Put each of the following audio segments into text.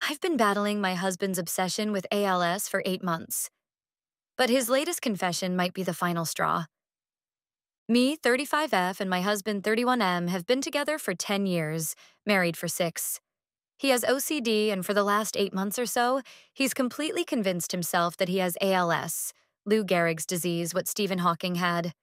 I've been battling my husband's obsession with ALS for 8 months, but his latest confession might be the final straw. Me, 35F, and my husband, 31M, have been together for 10 years, married for 6. He has OCD, and for the last 8 months or so, he's completely convinced himself that he has ALS, Lou Gehrig's disease, what Stephen Hawking had.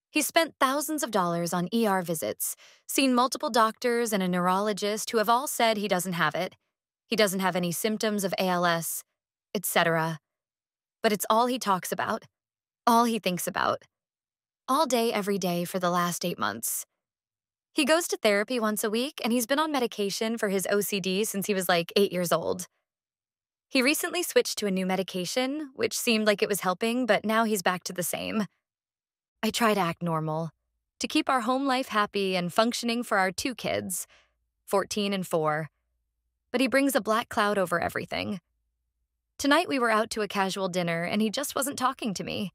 He's spent thousands of dollars on ER visits, seen multiple doctors and a neurologist who have all said he doesn't have it. He doesn't have any symptoms of ALS, etc. But it's all he talks about, all he thinks about, all day, every day for the last 8 months. He goes to therapy once a week, and he's been on medication for his OCD since he was like 8 years old. He recently switched to a new medication, which seemed like it was helping, but now he's back to the same. I try to act normal, to keep our home life happy and functioning for our 2 kids, 14 and 4. But he brings a black cloud over everything. Tonight we were out to a casual dinner, and he just wasn't talking to me.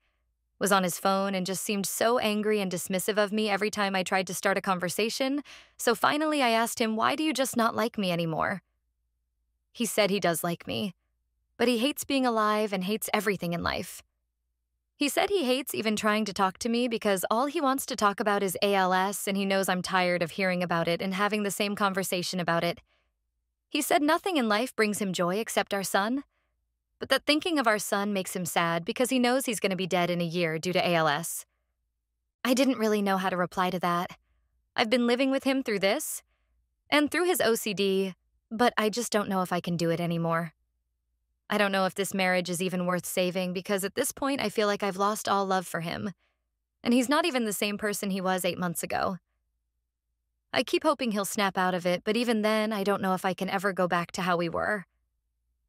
Was on his phone and just seemed so angry and dismissive of me every time I tried to start a conversation, so finally I asked him, "Why do you just not like me anymore?" He said he does like me, but he hates being alive and hates everything in life. He said he hates even trying to talk to me because all he wants to talk about is ALS, and he knows I'm tired of hearing about it and having the same conversation about it. He said nothing in life brings him joy except our son, but that thinking of our son makes him sad because he knows he's going to be dead in a year due to ALS. I didn't really know how to reply to that. I've been living with him through this and through his OCD, but I just don't know if I can do it anymore. I don't know if this marriage is even worth saving because at this point I feel like I've lost all love for him, and he's not even the same person he was 8 months ago. I keep hoping he'll snap out of it, but even then, I don't know if I can ever go back to how we were.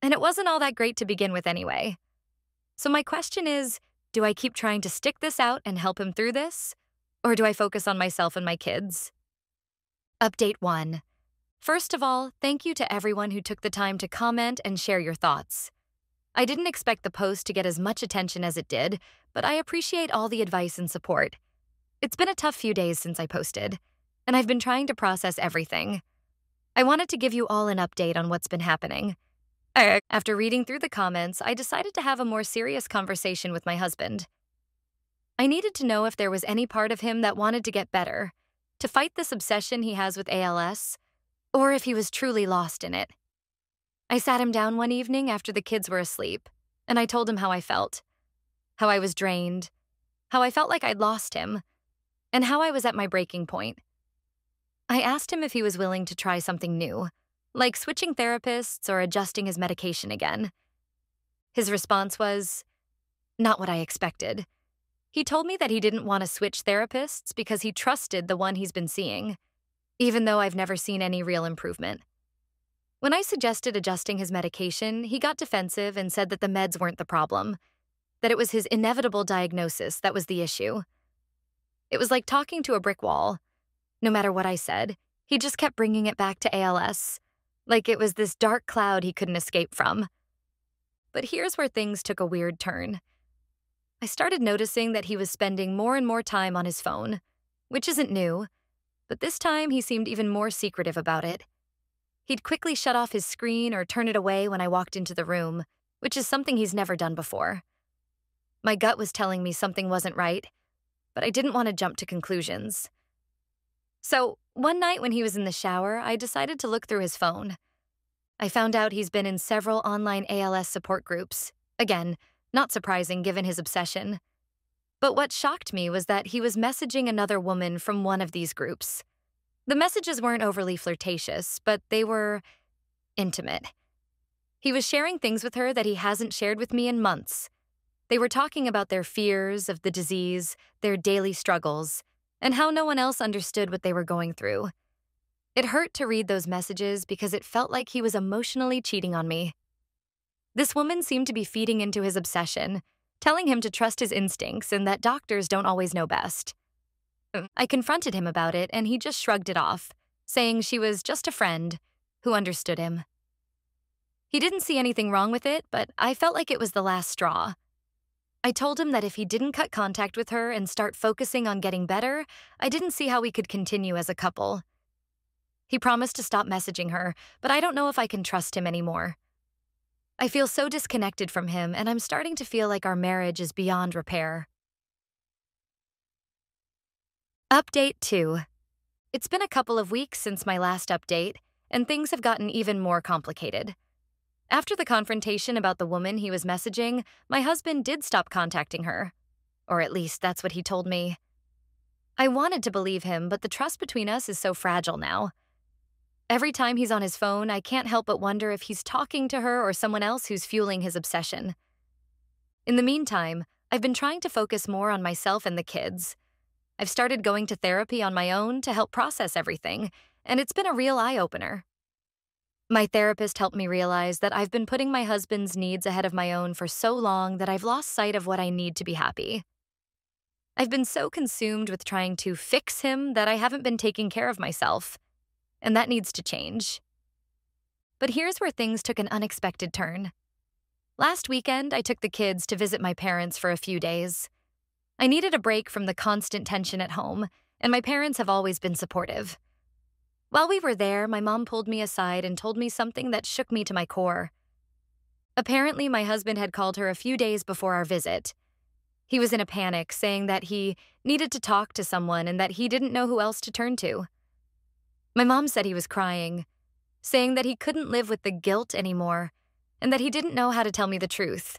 And it wasn't all that great to begin with anyway. So my question is, do I keep trying to stick this out and help him through this? Or do I focus on myself and my kids? Update 1. First of all, thank you to everyone who took the time to comment and share your thoughts. I didn't expect the post to get as much attention as it did, but I appreciate all the advice and support. It's been a tough few days since I posted, and I've been trying to process everything. I wanted to give you all an update on what's been happening. After reading through the comments, I decided to have a more serious conversation with my husband. I needed to know if there was any part of him that wanted to get better, to fight this obsession he has with ALS, or if he was truly lost in it. I sat him down one evening after the kids were asleep, and I told him how I felt, how I was drained, how I felt like I'd lost him, and how I was at my breaking point. I asked him if he was willing to try something new, like switching therapists or adjusting his medication again. His response was, not what I expected. He told me that he didn't want to switch therapists because he trusted the one he's been seeing, even though I've never seen any real improvement. When I suggested adjusting his medication, he got defensive and said that the meds weren't the problem, that it was his inevitable diagnosis that was the issue. It was like talking to a brick wall. No matter what I said, he just kept bringing it back to ALS, like it was this dark cloud he couldn't escape from. But here's where things took a weird turn. I started noticing that he was spending more and more time on his phone, which isn't new, but this time he seemed even more secretive about it. He'd quickly shut off his screen or turn it away when I walked into the room, which is something he's never done before. My gut was telling me something wasn't right, but I didn't want to jump to conclusions. So, one night when he was in the shower, I decided to look through his phone. I found out he's been in several online ALS support groups. Again, not surprising given his obsession. But what shocked me was that he was messaging another woman from one of these groups. The messages weren't overly flirtatious, but they were intimate. He was sharing things with her that he hasn't shared with me in months. They were talking about their fears of the disease, their daily struggles, and how no one else understood what they were going through. It hurt to read those messages because it felt like he was emotionally cheating on me. This woman seemed to be feeding into his obsession, telling him to trust his instincts and that doctors don't always know best. I confronted him about it, and he just shrugged it off, saying she was just a friend who understood him. He didn't see anything wrong with it, but I felt like it was the last straw. I told him that if he didn't cut contact with her and start focusing on getting better, I didn't see how we could continue as a couple. He promised to stop messaging her, but I don't know if I can trust him anymore. I feel so disconnected from him, and I'm starting to feel like our marriage is beyond repair. Update 2. It's been a couple of weeks since my last update, and things have gotten even more complicated. After the confrontation about the woman he was messaging, my husband did stop contacting her. Or at least that's what he told me. I wanted to believe him, but the trust between us is so fragile now. Every time he's on his phone, I can't help but wonder if he's talking to her or someone else who's fueling his obsession. In the meantime, I've been trying to focus more on myself and the kids. I've started going to therapy on my own to help process everything, and it's been a real eye-opener. My therapist helped me realize that I've been putting my husband's needs ahead of my own for so long that I've lost sight of what I need to be happy. I've been so consumed with trying to fix him that I haven't been taking care of myself, and that needs to change. But here's where things took an unexpected turn. Last weekend, I took the kids to visit my parents for a few days. I needed a break from the constant tension at home, and my parents have always been supportive. While we were there, my mom pulled me aside and told me something that shook me to my core. Apparently, my husband had called her a few days before our visit. He was in a panic, saying that he needed to talk to someone and that he didn't know who else to turn to. My mom said he was crying, saying that he couldn't live with the guilt anymore and that he didn't know how to tell me the truth.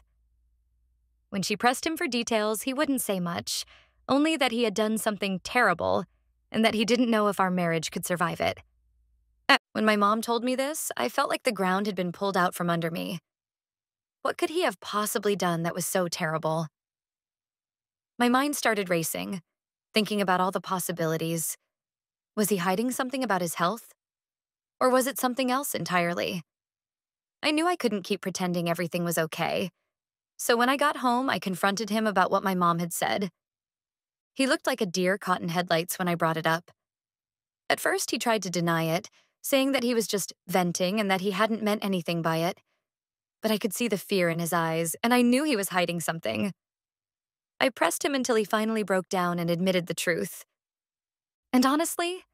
When she pressed him for details, he wouldn't say much, only that he had done something terrible and that he didn't know if our marriage could survive it. When my mom told me this, I felt like the ground had been pulled out from under me. What could he have possibly done that was so terrible? My mind started racing, thinking about all the possibilities. Was he hiding something about his health? Or was it something else entirely? I knew I couldn't keep pretending everything was okay. So when I got home, I confronted him about what my mom had said. He looked like a deer caught in headlights when I brought it up. At first, he tried to deny it, saying that he was just venting and that he hadn't meant anything by it. But I could see the fear in his eyes, and I knew he was hiding something. I pressed him until he finally broke down and admitted the truth. And honestly,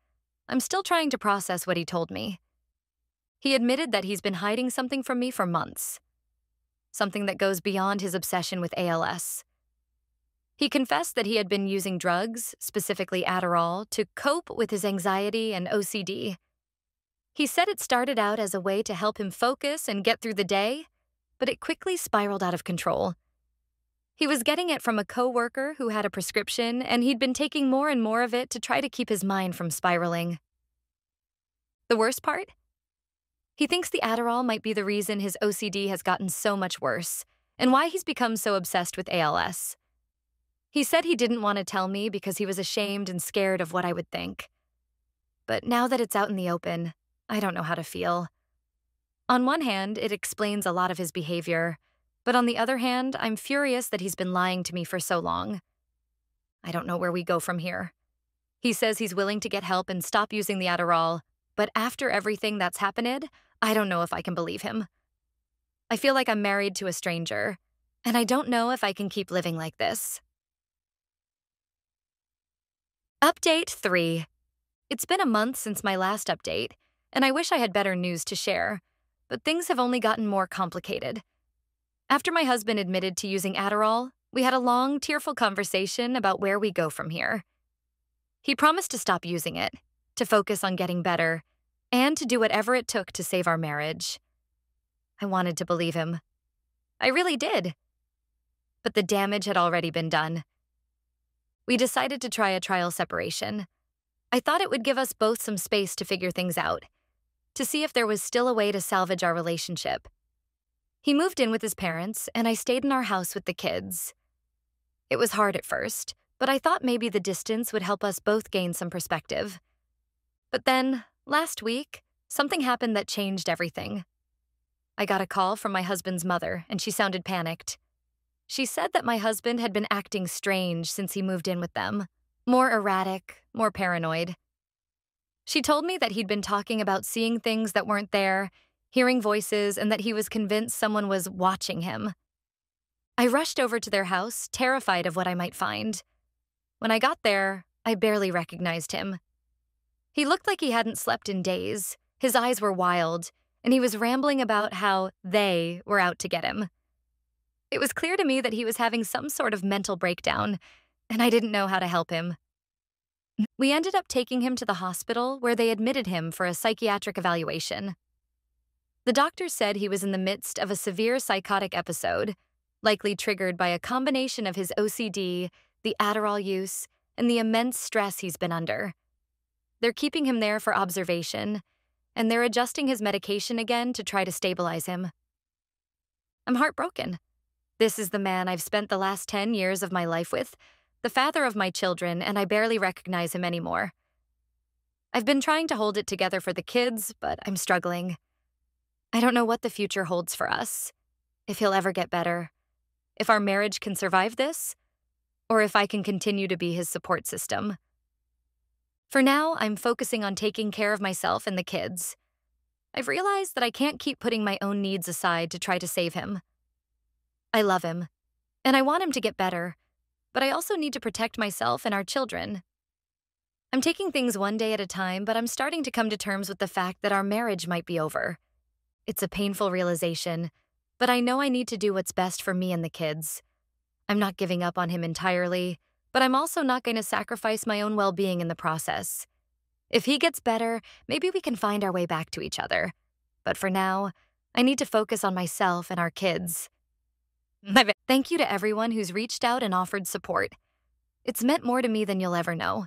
I'm still trying to process what he told me. He admitted that he's been hiding something from me for months. Something that goes beyond his obsession with ALS. He confessed that he had been using drugs, specifically Adderall, to cope with his anxiety and OCD. He said it started out as a way to help him focus and get through the day, but it quickly spiraled out of control. He was getting it from a coworker who had a prescription, and he'd been taking more and more of it to try to keep his mind from spiraling. The worst part? He thinks the Adderall might be the reason his OCD has gotten so much worse, and why he's become so obsessed with ALS. He said he didn't want to tell me because he was ashamed and scared of what I would think. But now that it's out in the open, I don't know how to feel. On one hand, it explains a lot of his behavior, but on the other hand, I'm furious that he's been lying to me for so long. I don't know where we go from here. He says he's willing to get help and stop using the Adderall, but after everything that's happened, I don't know if I can believe him. I feel like I'm married to a stranger, and I don't know if I can keep living like this. Update 3. It's been a month since my last update, and I wish I had better news to share, but things have only gotten more complicated. After my husband admitted to using Adderall, we had a long, tearful conversation about where we go from here. He promised to stop using it, to focus on getting better, and to do whatever it took to save our marriage. I wanted to believe him. I really did. But the damage had already been done. We decided to try a trial separation. I thought it would give us both some space to figure things out, to see if there was still a way to salvage our relationship. He moved in with his parents, and I stayed in our house with the kids. It was hard at first, but I thought maybe the distance would help us both gain some perspective. But then, last week, something happened that changed everything. I got a call from my husband's mother, and she sounded panicked. She said that my husband had been acting strange since he moved in with them, more erratic, more paranoid. She told me that he'd been talking about seeing things that weren't there, hearing voices, and that he was convinced someone was watching him. I rushed over to their house, terrified of what I might find. When I got there, I barely recognized him. He looked like he hadn't slept in days. His eyes were wild, and he was rambling about how they were out to get him. It was clear to me that he was having some sort of mental breakdown, and I didn't know how to help him. We ended up taking him to the hospital where they admitted him for a psychiatric evaluation. The doctor said he was in the midst of a severe psychotic episode, likely triggered by a combination of his OCD, the Adderall use, and the immense stress he's been under. They're keeping him there for observation, and they're adjusting his medication again to try to stabilize him. I'm heartbroken. This is the man I've spent the last 10 years of my life with, the father of my children, and I barely recognize him anymore. I've been trying to hold it together for the kids, but I'm struggling. I don't know what the future holds for us, if he'll ever get better, if our marriage can survive this, or if I can continue to be his support system. For now, I'm focusing on taking care of myself and the kids. I've realized that I can't keep putting my own needs aside to try to save him. I love him, and I want him to get better, but I also need to protect myself and our children. I'm taking things one day at a time, but I'm starting to come to terms with the fact that our marriage might be over. It's a painful realization, but I know I need to do what's best for me and the kids. I'm not giving up on him entirely, but I'm also not going to sacrifice my own well-being in the process. If he gets better, maybe we can find our way back to each other. But for now, I need to focus on myself and our kids. Thank you to everyone who's reached out and offered support. It's meant more to me than you'll ever know.